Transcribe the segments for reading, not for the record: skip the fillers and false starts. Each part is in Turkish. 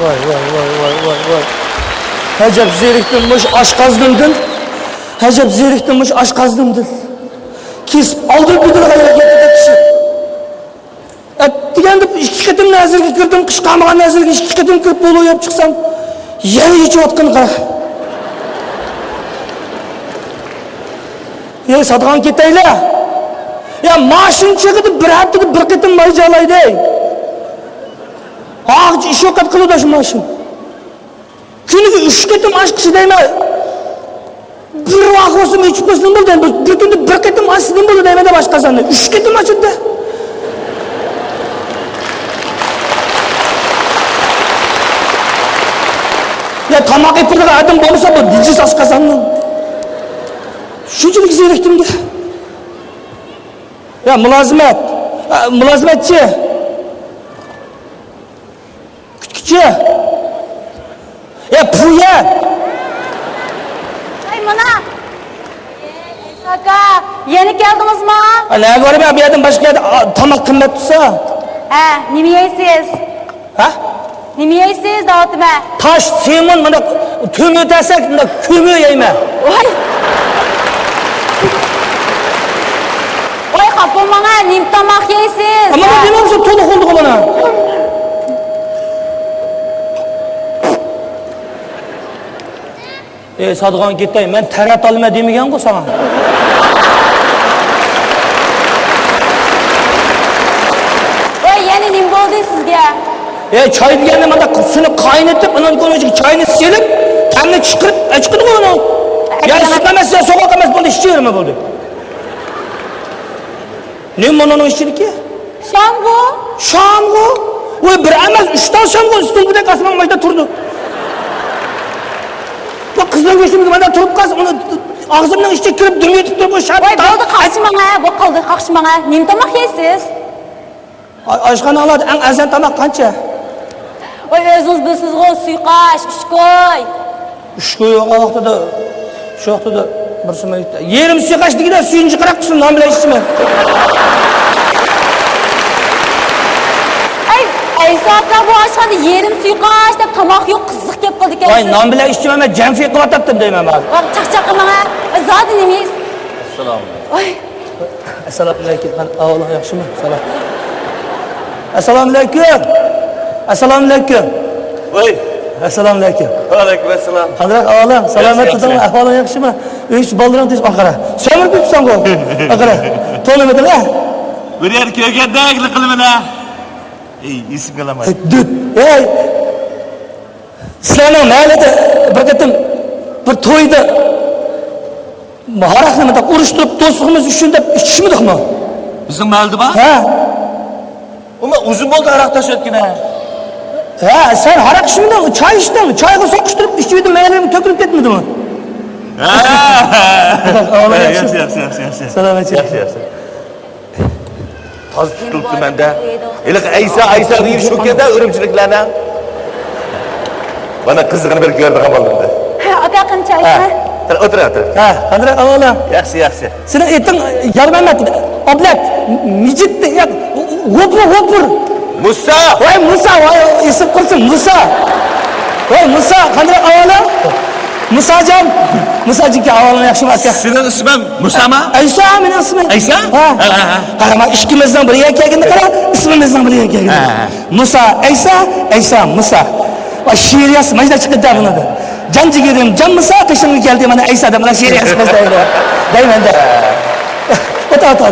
Voy. Acab zeriktirmiş aşqazdımdın. Acab zeriktirmiş aşqazdımdın. Kesip aldır bir hareket eden kişi. Degende ikki qatim nazirga kirdim, qish qamag'an nazirga ikki qatim kirib bo'lib o'yab chiqsam, yana yechayotgan qara. Sotgan ketaylar. Ya mashin chiqdi bir haftada bir qatim mayjalaydi. Ağacı iş yo'qot qiladi shu mashin. Kuniga 3 qatim osh qishidayman. Bir vaqt o'zim ichib qo'ysin bo'ldi. Bir kunda bir qatim oshdim bo'ldi deyman deb boshqasini. 3 qatim ochdi. Ya tamak yapırdığı adam olursa bu dijiz az kazandım. Şuncuk zeyrektim de. Ya mülazimetçi. Küçükçü. Ya puya. Ay mana. Saka, yeni geldiniz mi? Ne göreyim ya bir yerden başka yerde tamak kımmet tutsa. Nime yeysiz? Nime yeysiz dağıtıma? Taş, semun, bana tümü desek, kümü yeyme. Oy kapı bana, nim tamak yeysiz. Ama ben demem misin toluk oldu bana. Sadıqan gittim, ben terat alma demegen bu sana. Oy yeni nim oldu sizge? Çay degende bana suyunu kaynatıp, ondan sonra çayını silip, kendini çıkırıp onu. Yani sıklamazsa sokak emez, bunu işçi yerime buldu. Ne mi onun işçilik ki? Şamgo. Şamgo? Oy bir emez, 3 tane şamgo üstüne bir de kasman başta turdu. Bak kızdan geçtiğimde bana turup kalsın, onu ağzımdan içecek kırıp dümüye tutup o şartı. Oy boldu kalkışım bana, bu kaldı kalkışım bana. Nim tamak yeysiz? Aşkana aladı, en azan tamak kança? Oy özünüz bilsiz o suyqaş, üçkoy. Üçkoy o vakti da, şu vakti da bir suma gitti. Yerim suyqaş degide suyuncu kırak kısın, lan bile içme. Ay saatler bu aşağıda yerim suyqaş deb tamak yok kızlık kep kaldı kendisi. Vay nan bile içme ama cemfiye kıvatattım deyim ben. Çak bana, zaten nemeyiz? Assalamu aleykum. Assalamu aleykum. Allah yaxşı mı? Salam. Assalamu aleykum. Assalamu aleykum. Oy. Assalamu aleykum. Aleyküm assalam. Hazret ağalam, selamet tutan, ahvalın yaxşı mı? Üç baldıran tez akara. Sömür bitsen bu. Akara. Tolum edin ha? Bir yer köyge dağlı kılımına. İyi, isim kalamayı. Düt. Sizlerle mahallede bir katım bir toyda maharakla uruşturup dostluğumuz üçünde içişmedik mi? Bizim mahallede bak? Ama uzun oldu arak taşıyordun ha. Sen harak içmedin mi? Çay içtin mi? Çayga sokuşturup içmedin, meyelerini tökülüp gitmedi mi? Yaxşı. Selamet Yaxşı. Taz tutuldu bende. İlik Aysa deyip şu kede ürümçülüklerine. Bana kızgını bir gördü kamalımda. Akakın çay. Otur. Hazret ağalam. Yaxşı. Senin etin yarım ablat, micit de, hopur. Musa! Vay Musa, vay isim kursun Musa. Vay Musa, Hazret ağalam. Musacan, Musacık ki ağalam yaxşı mı? Senin ismin Musa mı? Aysa benim ismim. Aysa? Qarama ikimizden biriga kelganda qara, ismimizdan biriga kelganda. Musa, Aysa, Musa. Va she'riyasi majda chiqdi da buni. Jan jigirim, jan Musa qishimga keldi mana Aysa da mana she'riyasi bizda edi. Daymanda. O'ta.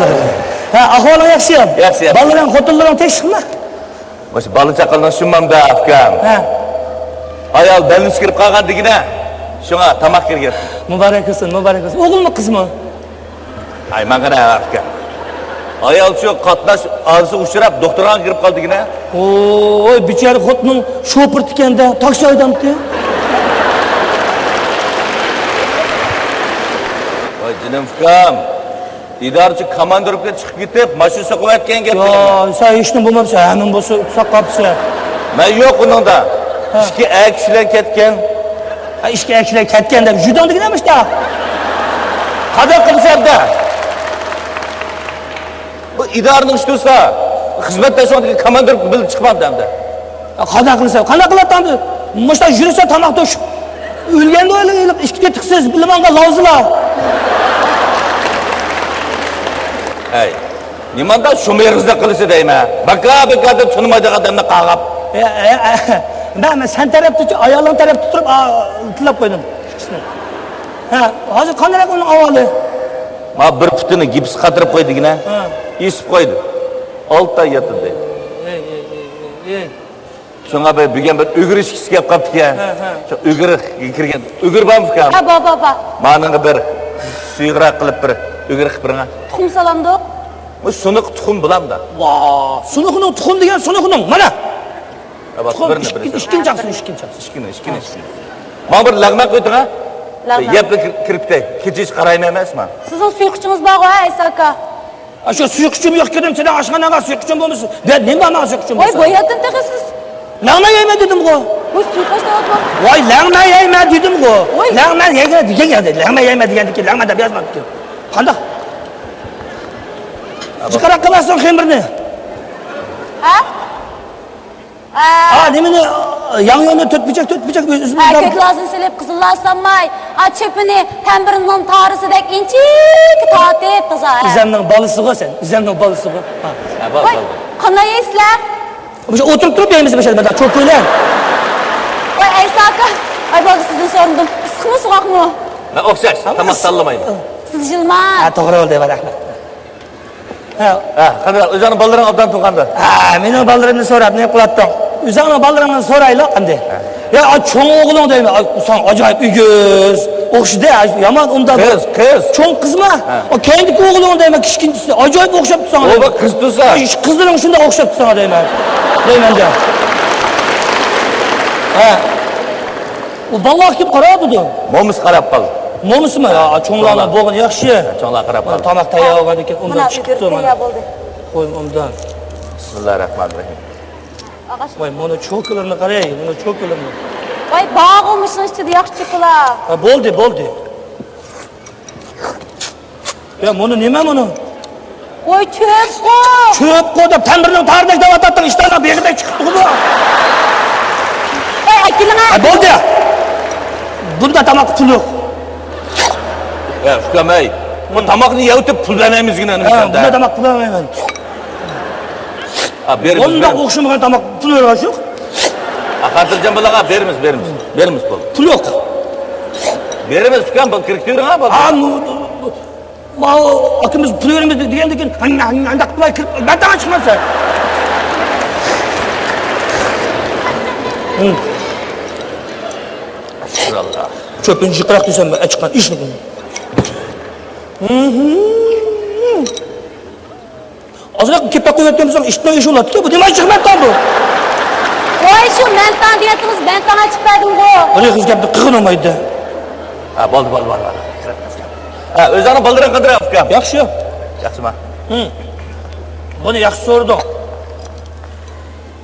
Ahvoling yaxshi? Yaxshi. Bolalar, xotinlar tekshirmi? Başı balı çakaldan şunmam da afkam. Ayal belini sikirip kalkan digine. Şuna tamak kirgir. Mübarek olsun. Oğul mu kız mı? Ay mangana afkam. Ayal şu katlaş ağzı uçurap doktordan girip kaldı digine. Oy bichara xotinning shopir tikanda taksi haydamdi. Vay canım afkam. İdarçı kamandırıp çıkıp gidip maşın sokup etken gel. Sen işini bulmamışsın. Hemen bu sakapsın. Ben yok onun da. İşki kişiler ketken. İşki kişiler ketken de judandı gidemiş de. Kadar kılsam da. Bu idarının iştiyse hizmetten sonra kamandırıp bil çıkmam da. Qana qilsa, qana qilatamdi. Mushta yursa tamoq to'shib. O'lganda o'ylab, ishga tiqsiz, bilmanga lozila. Ey, nimanda şumergizda qilsa deyma. Baka deb tushunmaydigan odamni qag'ab. Ben sen tarafta, ayolun tarafta turib, tilab qo'ydim. Ha, hozir qanday uning avvali? Ma bir putini gips qatirib qo'ydigina. Esib qo'ydi. 6 oy yotdi. Şuna bir bugun bir o'gir ishkisi kelib qapti ekan. Shu o'gir kirgan. O'gir bormi ekan? Ha, baba. Manga bir suyuqroq qilib bir o'gir qilib biringa. Tuxum salamdoq. Bu sunuq tuxum bilamda. Vaa, sunuqning tuxum degan sunuqning mana. İşkinchasi. Mana bir lag'ma qo'yding ha? Yeb kiribdi. Kechish qarayman emasman. Sizning suyuqchingiz bor ha, Aysa aka. Shu suyuqchim yo'q dedim, sen oshxonaga suyuqchim bo'lmasa, ben nima men suyuqchim Voy, bo'lsa. boyatdan taqasiz. Lag'ma yeyma dedim-ku. Voy, suyuqash deyapman. Voy, lag'ma yeyma dedim-ku. Voy. Lag'ma yeyma degandiki, lag'mada yozmabdi. Qanday? Chiqara qilasan xemirni. Ha? Nimani yang'yonni to'tpichak o'zimizdan. Erkeklarni silib qizillarsanmay, chepini tambirining tarisidek inchik tatib toza. İzemning balisiga sen, izemning balisiga. Voy, qanday yeysizlar? O'sha o'tirib turib yeymiz bashar, çok o'ylar. Voy, Aysa aka, ay bo'ldi sizdan so'radim. Issiqmi, sovuqmi? Ben o'xshash, tamoq tanlamayman. Siz jilma. To'g'ri bo'ldi, rahmat. Qanday o'zingning bolalaring obdan tuqqanda? Mening bolalarimni so'rab, ne qilatding? O'zingning bolalaringni so'raylar qanday? Ya, cho'ng o'g'ling deyman, sen ajoyib uyg'iz, o'xshida, yomon unda. Qiz. Cho'ng qizmi? O keyingi o'g'ling deyman, kichkinchisi, ajoyib o'xshab tursan. O bak qiz tursa. Qizlaring shunda o'xshab tursan deyman. Deymanda. O ballar kim qarayapti? Mo'mis qarab qoldi. Mo'mismi? Cho'nglarni bo'g'in yaxshi. Cho'nglar qarab qoldi. Tomoq tayyorlagan ekan, undan chiqibdi mana. Bo'ldi. Qo'y undan. Bismillahirrahmanirrahim. Ağaç. Voy, mana cho'klarni qarang, mana cho'klarni. Voy, bağılmışsın ichida yaxshi cho'klar. Bo'ldi. Ya, mana nima mana? Voy, cho'p-qo. Cho'p-qo deb tandirning taridak deb atatding, ishdan beg'idek chiqibdi bu. Voy, akilingga. Bo'ldi. Bunda tamoq pul yo'q. Ya, Fukamay. Bu tamoqni yeyotib pullanamizgina nimada. Bunda tamoq pul olmayman. Bunda o'xshamagan tamoq pul yo'q. Xotirjam bo'laqa beramiz pul. Pul yo'q. Beramiz Fukam, bu kirib ha bu. Ma akimiz pul beramiz degandan keyin anda qilmay kirib, batdan chiqmasa. Shukronlar. Cho'pinchi yiqroq desam, chiqqan ishni. Ozroq kepak qo'yayotgan bo'lsam, ishdan ish bo'ladi-ku. Bu nima chiqmayapti bu? Voy, shu mentan deyapsiz, mentan chiqmadim-ku. Bir qiz gapni qig'in olmaydi. Bo'ldi. O'zingni bildiring qadar Fukam. Yaxshi. Yaxshimi? Buni yaxshi so'rdim.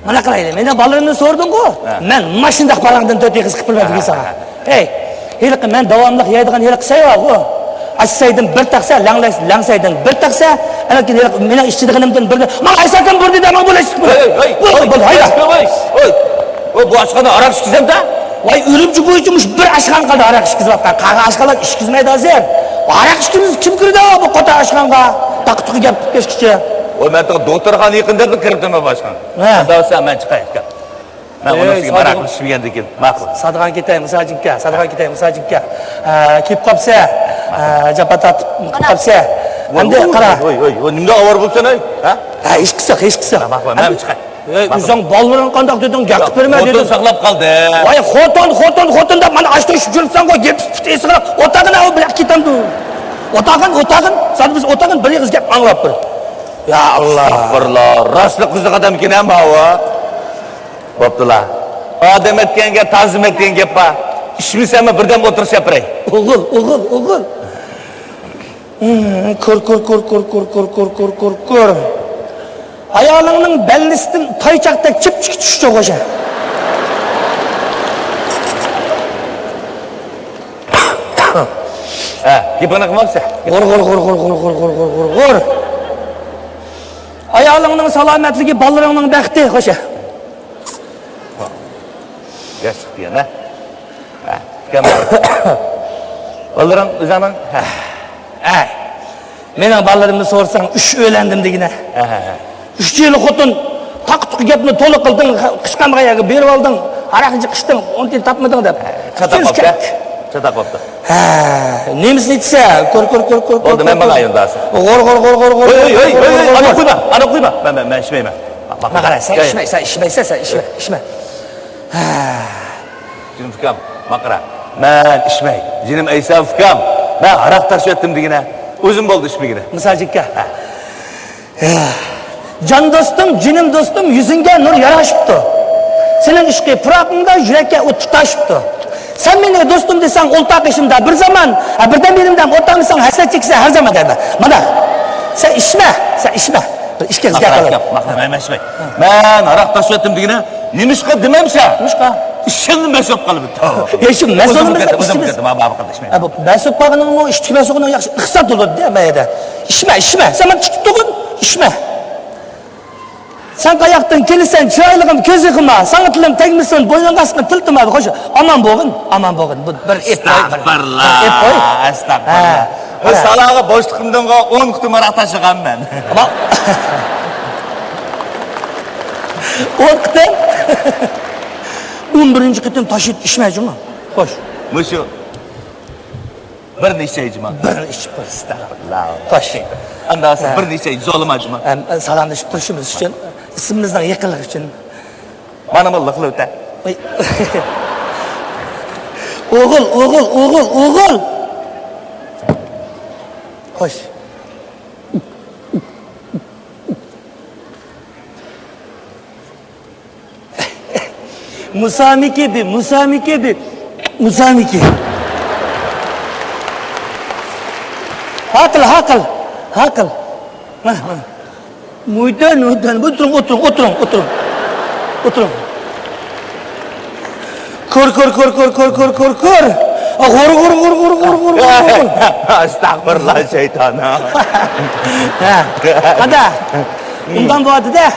Mana qilaylik, meni bolalimni so'rdim-ku. Men mashina qarangdan to'rt qiz qilib bilmadim desan. Hey, hiliqi men davomli yeydigan hiliqi sayyoq-ku. Assaydin bir taqsa, langsaydin bir taqsa, ana keyin meni ishchiligimdan bir. Men Aysakan bir dedim, men bo'lash. Oy, bu aşkana arak işkizem-da? Voy, o'limchi bo'yichimish bir ashxon qildi arak ishkizibdi. Qaga ashxonlar ishkizmaydi hozir. Arak ishkimiz kim kirdi bu qota ashxonga? Taqtuqi gap kechkicha. Oy, men doktorxona yaqinda kiribman boshqa. Davsa men chiqay Fukam. Men unisiga maraqlashmagandan keyin ma'qul. Sadg'an ketay masajidga. Kelib qolsa, japatat qolsa. Endi qara. Oy, nimda avor bo'lsan-ay? Ha? Ish qilsa. Ma'qul, men chiqay. O'zing bolalaring qandoq deding, gapni berma dedim. Xotin saqlab qoldi. Voy, xotin deb mana ashta ish yuribsan-ku, gap esirib, o'tag'ini olib bilib ketamdi. O'tag'in, sen biz o'tag'in bir qiz gap anglab tur. Ya Allah. Astagfirullah. Rostli qiziq odam ekan ham bu. Bo'ptilar. Odam aytganga ta'zim etgan gap bor. Ishmisanmi birdan o'tirish gapiray. O'g'il. Ko'r. Ayolingning bellisidan toychaqdek chip-chik tushdi o'sha. Gapini qilmoqsa. G'ur. Ayolingning salomatligi, bolalaringning baxti o'sha. Yaşık diyen ha. Kemal. Oğlum uzanın. Ay. Mening balalarımni so'rsang, 3 o'ylandim degina. 3 yil xotin taq-tuq gapni to'liq qilding, qishqamg'ayaga berib olding, aroq ichishdim, o'ntin topmading deb. Çatak koptu. Çatak koptu. Ha, nemisini aytsa, ko'r. Oldu, men bana ayondasın. G'or. Ana koyma. Ben içmeyim. Bak qara, sen içmeysen içme. Jinim fikam, makara. Ben içmey. Jinim Eysa fikam. Ben arak taşı ettim digine. Uzun oldu içmegine. Misalcıkka. Can dostum, jinim dostum, yüzünge nur yaraşıptı. Senin işki pıraqında yürekke o't tutaşıptı. Sen meni dostum desen oltaq işimde bir zaman, birden berimden ortağımsan hasret çekse her zaman derdi. Mana, sen içme. Bir işke kızga kalalım. Makara, ben içmey. Ben arak taşı ettim digine. Nimişka dememse. Nimişka? İşin mesop kalıbı. Yaşım, mesolum Uzun kettim, abi kardeşim. Bu mesop bağının mı, içtiğime soğunun yakşı, ıksat olur demeye de. İçme. Sen bana çıkıp durun, içme. Sen kayaktan gelirsen, çıraylıqım, köz yıkıma, sana tilim tegmişsin, boynun kasqın, tiltim abi, hoş. Aman boğun. Bu bir ep boy. Estağfurullah. O salağı boşluğumdan 10 kutum arak taşıgan ben. Ama... 10 kutum? 11. kutum taşıyıp içmeyeceğim mi? Hoş. Muşu. Bir neçe icma. Bir içip bir. Estağfurullah. Hoş. Ondan sonra bir neçe zolum acıma. Salamlaşıp duruşumuz için, isimimizden yakınlık için. Bana mı lıklı öte? Oğul. Hoş. Musamiki. Hakıl. Muydan. Oturun. Kor. Gor. Estağfurullah şeytana. Hadi. Bundan bu adı da.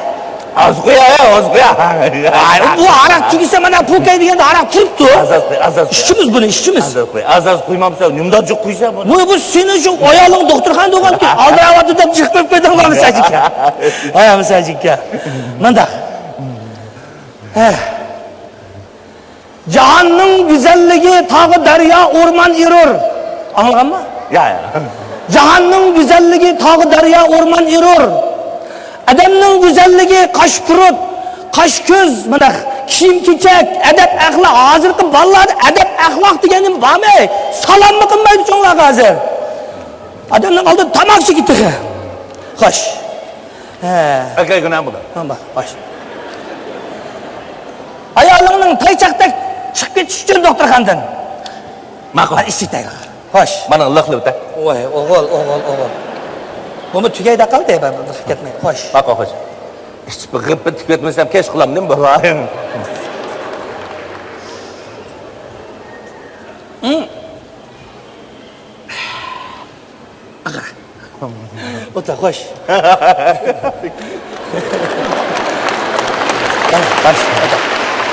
Az koya. Bu arak çünkü bana pukay degende arak turuptu. Az. İşçimiz bunu, işçimiz. Az koymamsa, numdacık koysa bunu. Bu senin şu oyalığın doktorxan doğan ki aldıravatı da çıkıp koydun mu misacık ya? Aya misacık ya. Manda. Cahanның güzelliği tağı derya orman erur. Anladın mı? Ya. Cahanның güzelliği tağı derya orman erur. Adamның güzelliği kaş pırut, kaş göz, mana kiyim kechak, adab axloq. Hozirgi bolalarda adab axloq deganim bormi? Salomni qilmaydi cho'nglar hozir. Adamning oldida tamoqchi ketdi. Xo'sh. Akay günah bu da. Mana xo'sh. Ayolingning taychoqda chiqib ketish uchun doktorxonadan. Ma'qul. Ishitay. Xo'sh. Bana lıklı öte. Voy, o'g'il. Buni tugayda qoldi, ketmay. Xo'sh. Ma'qul xo'sh. Hiç bir gıbbet tüketmesem keş kılam değil mi bu? O'ta, xo'sh.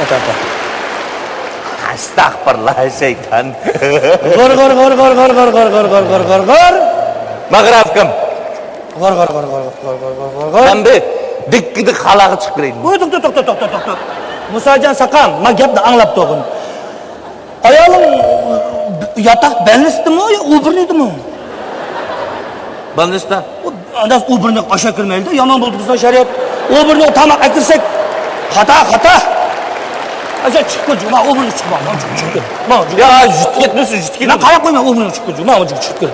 O'ta. Estağfurullah şeytan. Gor. Mağrafkım. Gor. Ben bir dik halağı çıkıp gireyim. To'xta. Musajon Saqam, men gapni anglab turg'in. Ayolim yotoq belnisdimi yo o'birnidimi? Balnista. Andas o'birni oshga kirmaydi, yomon bo'ldi bizning shariat. O'birni tamoq akirsak xato. Acha chiqib kel, men o'birni chiqib. Ya jüt gitmesin. Men qarab qo'yman, o'birni chiqib kel. Men chiqib kel.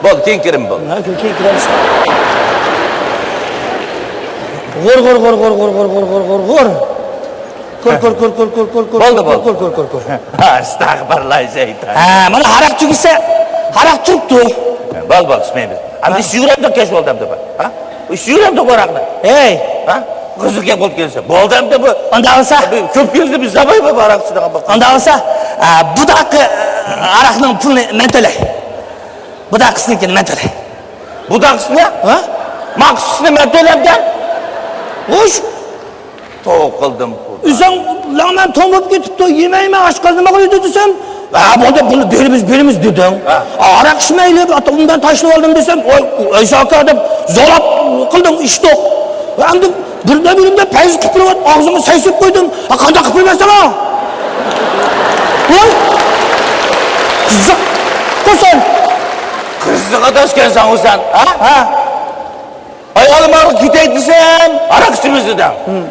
Bol, keyin kirim bol. Keyin kiramiz. G'or. Ko'r. Estağfurullah şeytan. Mana aroq chugisa, aroq turibdi. Bol, içmeyimiz. Ama iş yüreğimde keş oldu hem de bu. İş yüreğimde bu arakla. Hey, Kızık yap olup gelirse. Bu oldu hem de bu. onda olsa, Köp gelirse biz zabay mı bu arakçıdan bak. onda olsa, bu dakika aroqning pulini men to'lay. Bu daqqisinikini men to'lay. Bu da kısmı ya. Maksusunu ben tölemden. Xo'sh, Toğuk kıldım pul. Sen lan ben tomup gitip de yemeğime aç karnıma koydu desem. Ha burada bunu birimiz dedin. Arak içmeyle ondan taşını aldım desem. Oy Saka adam zorlap kıldın işte. Ben de birimde peyz kıpırıp ağzımı saysıp koydum. Ha kanda kıpırmasana. Ulan. Kızık. Kosan. Kızlığa taşken sen o sen. Ha? Ayağım ağrı gideyim desem, arak içmezdim.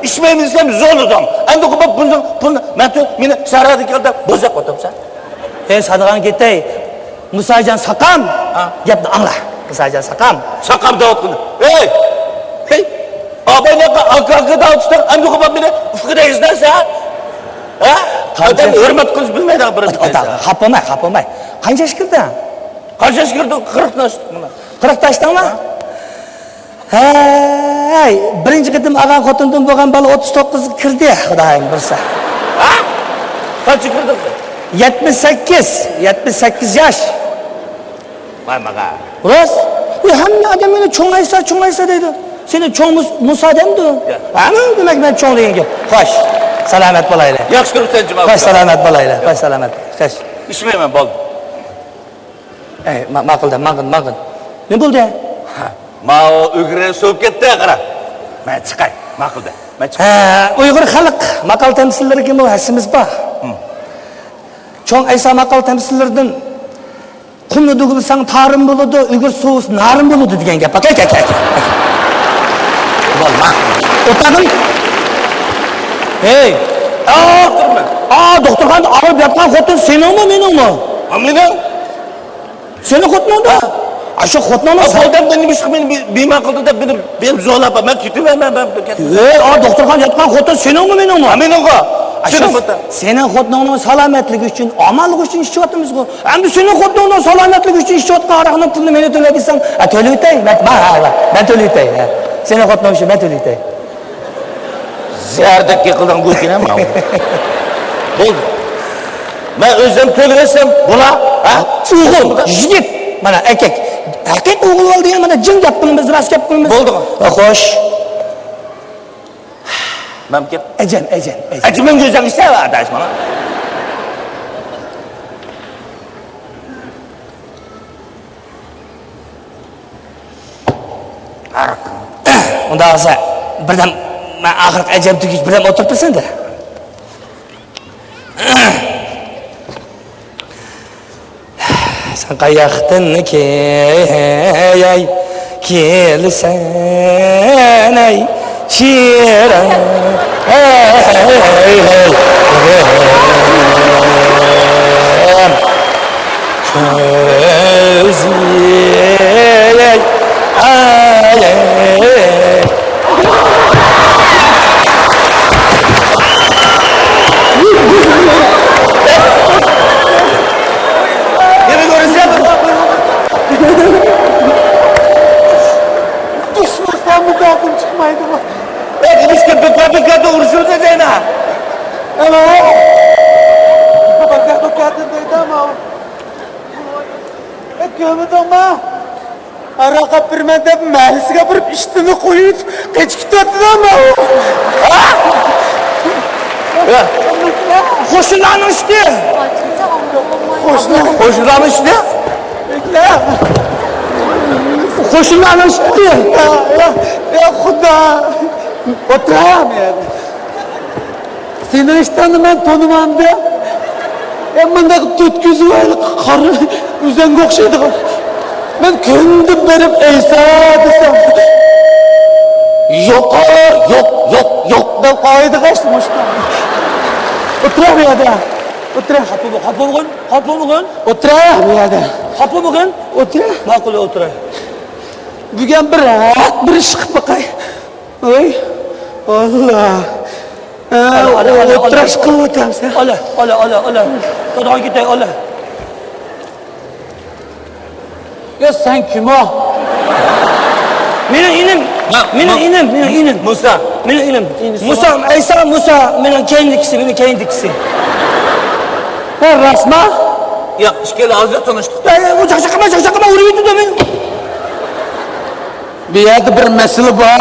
İçmeyeyim desem zorladım. Hem de kubap bunu, beni sarıda geldi, bozak oldum sen. Sadıkan gitti. Musacan sakam. Yaptı anla. Musacan sakam. Sakam dağıttın. Hey. Abi ne akı dağıttın, hem de kubap beni fıkıda izlersen. Ha? Adam hürmet kız bilmedi ha bırak. Kapamay. Kaç yaş girdi? Kaç yaş girdi? 40 yaş. 40 taştan mı? Hey, birinci kıtım ağa kotundan boğan balı 39 kirdi. Xudayım bilsa. Ha? Kaç girdin sen? 78 yaş. Vay maga. Uras, hamma adam beni çoğlaysa deydi. Seni çoğ Musa demdi. Ama demek ben çoğ deyin gep. Hoş. Selamet bolayla. Yaxşıdır sen cevap. Hoş selamet bolayla. Hoş selamet. Hoş. İçmeyemem bol. Maqılda. Ne buldu? Mao Uygur'a soğuk gitti ya qara. Ben çıkay, maqılda. Ben çıkay. Uyghur xalq maqal temsilleri kim o hasimiz ba. Çoğ aysa maqal temsillerden kumlu dugulsan tarım buludu, Uyghur soğus narım buludu degen gap. Kay. Bolma. Otadın. Hey. Doktor kan ağır yapkan xotun senin mi menin mi? Amına? Seni xotun da. Aşı xotun mu? Apoldan benim işim benim akılda da benim zorla ben kütüme ben. Doktor kan yapkan xotun senin mi menin mi? Amına ko. Senin xotunun salametlik üçün, amallık üçün işçi atımız ko. Hem senin xotunun salametlik üçün işçi atkan arağının pulunu meni tölediysen, töleйтей, ben töleйтей. Senin xotunun üçün ben töleйтей. Ziyardak yıkıldan gülkine mi? Oldu. Ben özlem töleysem buna, Uğul, jigit, bana erkek. Erkek uğul oldu ya, bana cin yaptığımız, rast yaptığımız. Oldu mu? Hoş. Ben gel. Ecem. Ecemin gözden işte var arkadaş bana. Arak. Onda olsa birden ben ahırk ecem tükiş birden oturtursan da. Sen kayaktan kelsen ay çiğren közüyey Yine göreceğim. Düşmüşten bu kadın çıkmaydı mı? Biz ki bir kadın uğraşıyoruz edeyim ha. Evet. Bu kadın dedi ama. Gömüdü ama. Araka birmende məhlisine bir iştini koyup geçkit ötüdü ama. Koşulanın işte. Hoşlanın işte. Bekle. Koşulanın işte. Ya Xuda. Oturayım yani. Seni işten ben tanımam de. Emmendeki tut gözü var. Karı üzen kokşaydı. Ben kendim verip Eysa desem. Yok. Ben kaydı kaçtım işte. Oturayım ya da. Oturayım. Kapı bugün. Oturayım ya da. Kapı bugün. Oturayım. Makul oturayım. Bugün bir rahat bir iş çıkıp bakay. Oy. Allah. Oturaş kılmatam sen. Ola. Kadar git ola. Ya sen kim o? Benim inim. Musa. Benim inim. Musa, benim kendisi. Ha rasma? Ya işkeli ağzıyla tanıştık. Çakama oraya gitti de ben. Bir yerde bir mesele var.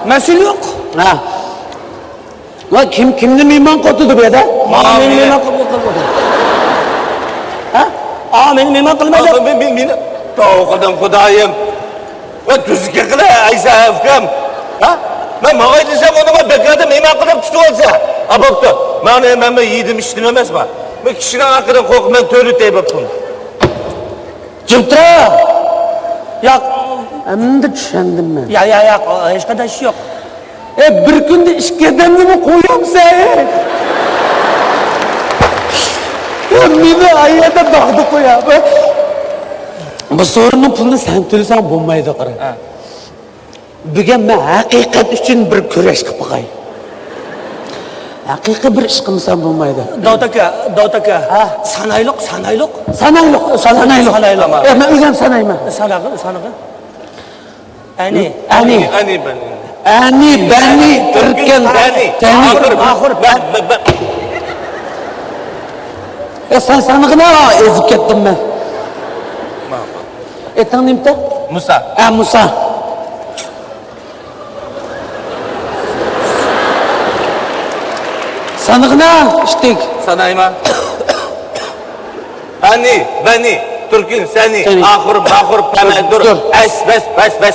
Mesele yok. Ha. Va kimni mehmon qotdi bu yerda? Meni mehmon qilmadi. Ha? Meni mehmon qilmadi. Meni to'g'ridan Xudoyim. Va tuzga qila Aysa akam. Ha? Men ma'g'ay desam uni bekarda mehmon qilib tutib olsa. Bo'pti. Men yedim ichdim emasman. Men kishining haqidan qo'rqib men to'rtay bo'pman. Jimtra! Yo'q. Endi tushundim men. Yo'q, hech qanday ish yo'q. Bir kunda ishga nima qo'yamsan? Meni ayada bag'da qo'yapti. Bu so'rinning pulini sen to'lasang bo'lmaydi qara. Bugun men haqiqat uchun bir kurash qilib qo'yay. Haqiqiy bir ish qilsam bo'lmaydi. Davud aka. Sanayliq. Sanayliq. Men o'zim sanayman. Sanag'i. Ani. Ani bani turkan Oxir ben. Sen sanig'ini ezib ketdim men. Etang nimta? Musa. Musa. Sanig'ini ishtik. Sanayman. Ani, bani, Turkin, seni, ahur, mahur, pemedur,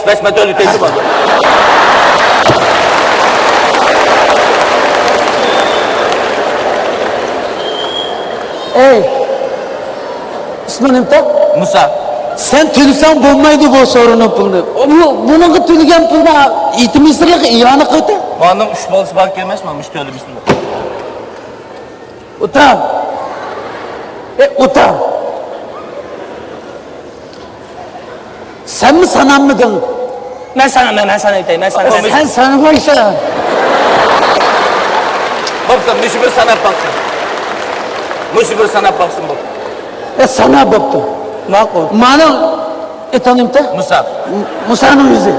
bes, metölü teslim oldu. İsmi nimta? Musa. Sen tülsen bo'lmaydi bu sorunun pulunu. Bunun tülgen puluna itimisliği ilanı koydu. Bana üç balısı bak gelmez mi? Müşteri bismillah. Utan. Utan. Sen mi sanan mıydın? Ben sana aytayım. Sen sanma işte. Baksın, müşbir sana baksın. Müşbir sana baksın bu. Sana baktı. Ma'qul. Ma'ni etanimda? Musa. Musa'nın yüzü.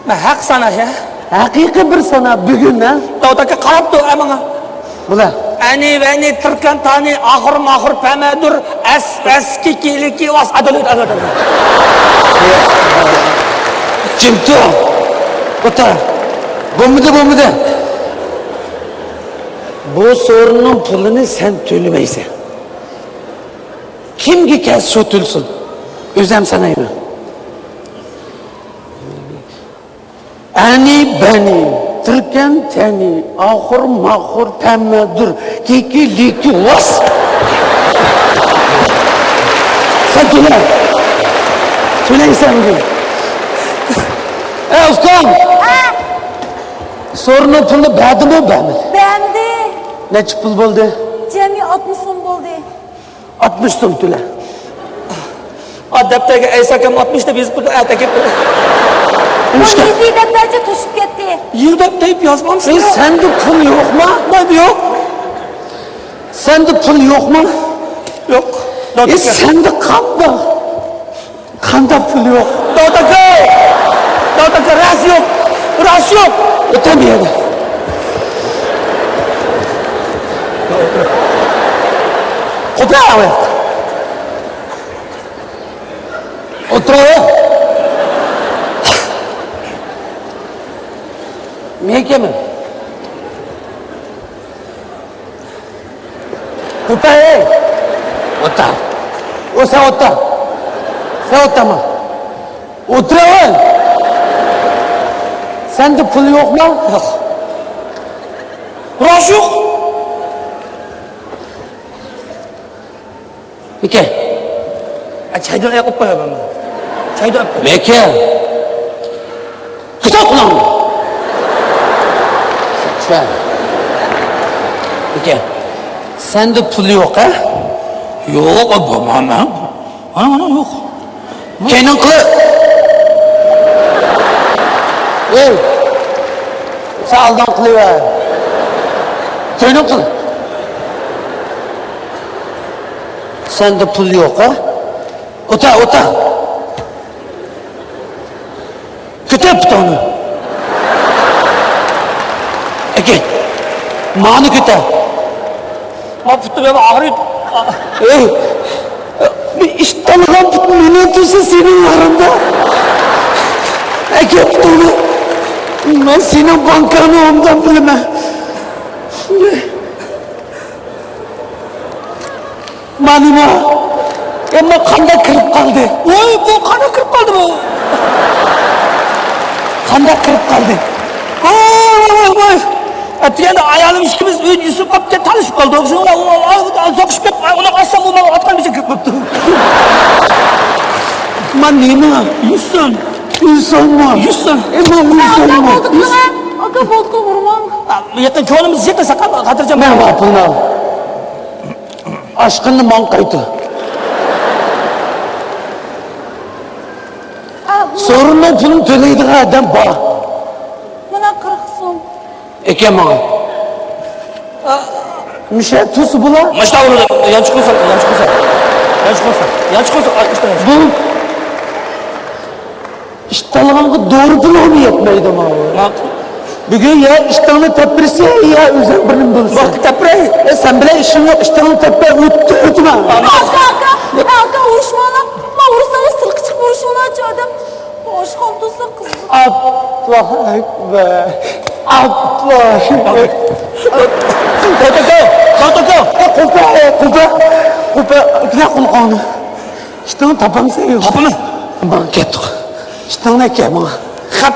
Ben haq sana ya. Haqiqiy bir sana bugun ha. Davud aka qarab tur amanga. Bular. Ani vani turkan tani ahur pamadur as kiki was adalut. Cimto. Otur. Bo'lmadi. Bu sorunun pulunu sen tölemeysen. Kimga kes shu tulsin? O'zim sanayman. Ani bani, turkan tani, oxir mahur tamadur, kiki liki was. Sen Tülaysan bugün. Ufkan. Sorunun pulunu beğendin mi beğenmedin? Beğendi. Neçi pul oldu? Cemi 60 so'm bo'ldi. 60 so'm Tülay. Adaptagi Aysakam 60 da biz bu ataka. Bu izi daftarcha tushib ketdi. Yildab deyip yazmamışsın. Sende pul yok mu? Yok. Sende pul yok mu? Yok. Sende kan var. Kanda pul yok. Davud aka ras yok. Ötemeyedi. Otur abi. Otur abi. Niye mi? Otur abi. Otur. O sen otur. Sen oturma. Otur abi. Sende pul yok mu? Yok. Ras yok. Peki. Çaydan ayak öpme ya bana. Çaydan öpme. Peki. Kısa kulağım. Sen. Peki. Sende pul yok ha? Yok bana. Ana yok. Kendin kılı. Ey. Sağdan kılıver. Kendin kılı. Sende pul yok ha? Otur. Kütüp onu. Eki. Mani kütüp. Ma putu ben ağrıyor. Ey. Bir iştanılan put minütüsü senin yanında. Eki put onu. Ben senin bankanı ondan bilmem. Manima. Ama qanday kirib qoldi? Voy, bu qana kirib qoldi bu. Qanday kirib qoldi? Voy. Atganda ayolim ishimiz uy Yusuf qopga talishib qoldi. Shuni zoqishib ketib, uni olsam u men otgan bicha kirib qopti. Manima. Yusuf. Uysalma. Yusuf. Ama uysalma. Aka bo'ldi urmam. Yaqin ko'nimiz yaqin saqal xotirjam. Men pulni al. Aşkını man qaytı. Sorunun pulunu төлeydiğin adam var. Mana 40 so'm. Eken bana. Müşe tusu bula. Maşta vurdu. Yanlış koysa. Bu iştalığına doğru pulu yetmeydi ama. Bugün ya iştahını tepirse ya özel birinin bulsun. Bak tepre. Sen bile işin yok, iştahını tepir, ütme. Aka uruşmana. Ma ursanız sırkı çıkıp uruşmana açardım. Boş kaldısa kızım. Allah ekber. Allah ekber. Kupa. Ne kulağını? İştahını tapam seviyor. Tapını? Bana kettik. İştahını eke bana. Hap.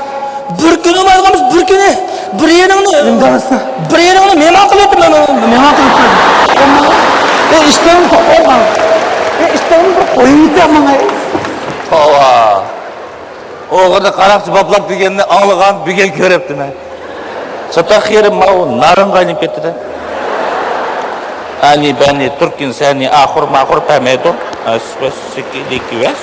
Bir günü malgamız bir günü. Bir yerini. İmdası. Bir yerini mehman kılıyorum ben. Mehman kılıyorum. İştahını tapam. İştahını bir koyun bana. Ova. Oğurda qarakçı baplap degенni аңлыган бүген көрөптү мен. Сатак yerim мау нарын кайнап кетти да. Ани бани туркин сани ахур махур памедо. Аспас секилики вес.